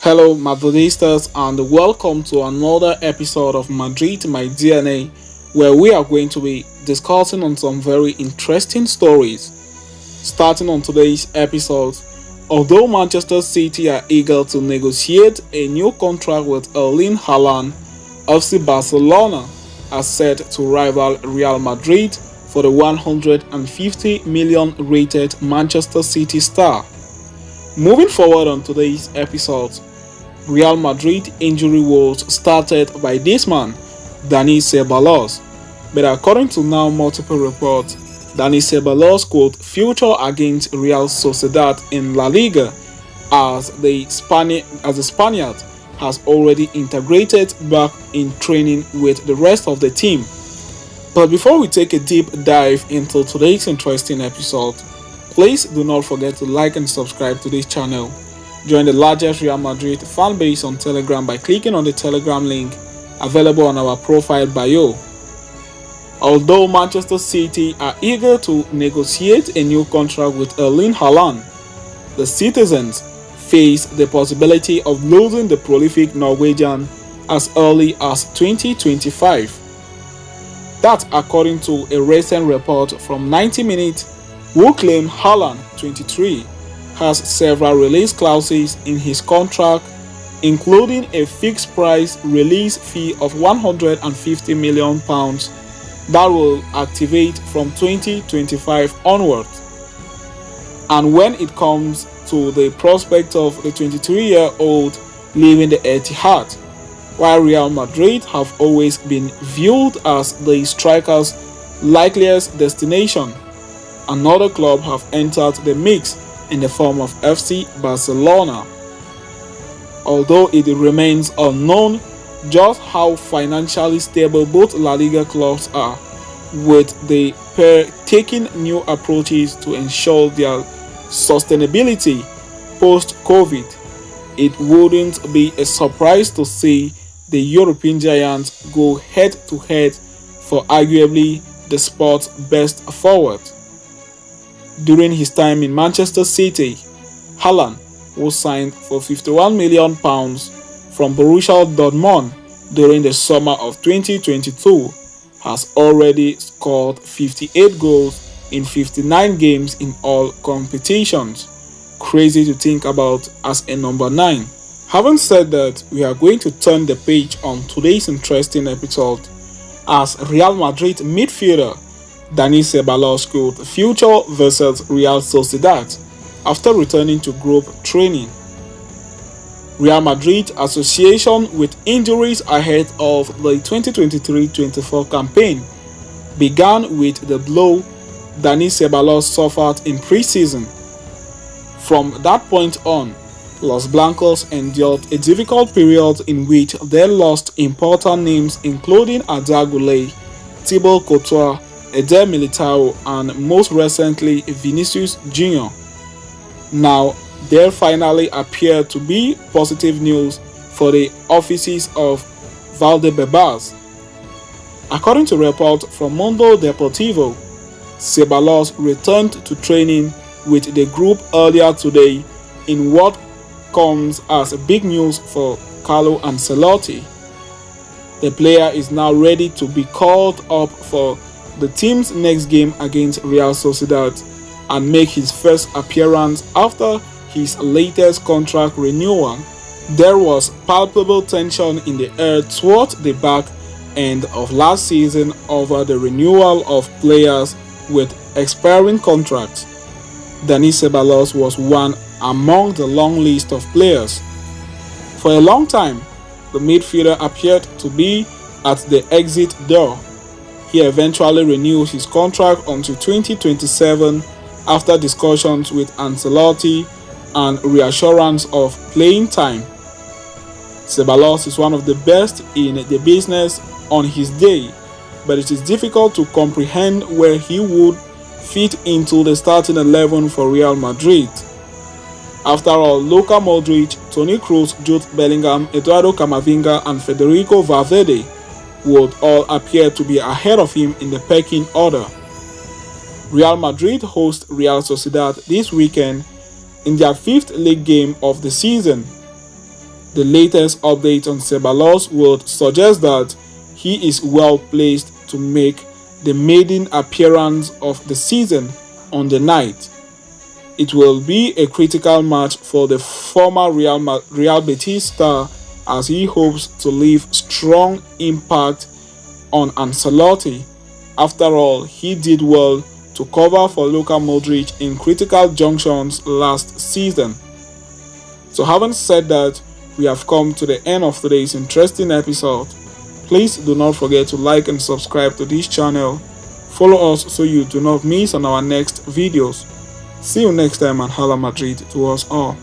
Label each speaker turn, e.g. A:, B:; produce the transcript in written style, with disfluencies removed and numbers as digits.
A: Hello, Madridistas, and welcome to another episode of Madrid My DNA, where we are going to be discussing on some very interesting stories. Starting on today's episode, although Manchester City are eager to negotiate a new contract with Erling Haaland, FC Barcelona are set to rival Real Madrid for the 150 million rated Manchester City star. Moving forward on today's episode, Real Madrid injury woes started by this man, Dani Ceballos, but according to now multiple reports, Dani Ceballos could feature against Real Sociedad in La Liga as the Spaniard has already integrated back in training with the rest of the team. But before we take a deep dive into today's interesting episode, please do not forget to like and subscribe to this channel. Join the largest Real Madrid fan base on Telegram by clicking on the Telegram link available on our profile bio. Although Manchester City are eager to negotiate a new contract with Erling Haaland, the citizens face the possibility of losing the prolific Norwegian as early as 2025. That according to a recent report from 90 Minutes, who claim Haaland, 23, has several release clauses in his contract, including a fixed price release fee of £150 million that will activate from 2025 onwards. And when it comes to the prospect of the 23-year-old leaving the Etihad, while Real Madrid have always been viewed as the striker's likeliest destination, another club have entered the mix in the form of FC Barcelona. Although it remains unknown just how financially stable both La Liga clubs are, with the pair taking new approaches to ensure their sustainability post-COVID, it wouldn't be a surprise to see the European giants go head-to-head for arguably the sport's best forward. During his time in Manchester City, Haaland, who signed for £51 million from Borussia Dortmund during the summer of 2022, has already scored 58 goals in 59 games in all competitions. Crazy to think about as a number 9. Having said that, we are going to turn the page on today's interesting episode as Real Madrid midfielder Dani Ceballos could future versus Real Sociedad after returning to group training. Real Madrid association with injuries ahead of the 2023-24 campaign began with the blow Dani Ceballos suffered in pre-season. From that point on, Los Blancos endured a difficult period in which they lost important names including Arda Güler, Thibaut Courtois, Eder Militao, and most recently Vinicius Jr. Now, there finally appeared to be positive news for the offices of Valdebebas. According to reports from Mundo Deportivo, Ceballos returned to training with the group earlier today in what comes as big news for Carlo Ancelotti. The player is now ready to be called up for the team's next game against Real Sociedad and make his first appearance after his latest contract renewal. There was palpable tension in the air towards the back end of last season over the renewal of players with expiring contracts. Dani Ceballos was one among the long list of players. For a long time, the midfielder appeared to be at the exit door. He eventually renewed his contract until 2027 after discussions with Ancelotti and reassurance of playing time. Ceballos is one of the best in the business on his day, but it is difficult to comprehend where he would fit into the starting 11 for Real Madrid. After all, Luka Modric, Toni Kroos, Jude Bellingham, Eduardo Camavinga, and Federico Valverde would all appear to be ahead of him in the pecking order. Real Madrid host Real Sociedad this weekend in their 5th league game of the season. The latest update on Ceballos would suggest that he is well placed to make the maiden appearance of the season on the night. It will be a critical match for the former Real Betis star as he hopes to leave strong impact on Ancelotti. After all, he did well to cover for Luka Modric in critical junctions last season. So having said that, we have come to the end of today's interesting episode. Please do not forget to like and subscribe to this channel. Follow us so you do not miss on our next videos. See you next time, and Hala Madrid to us all.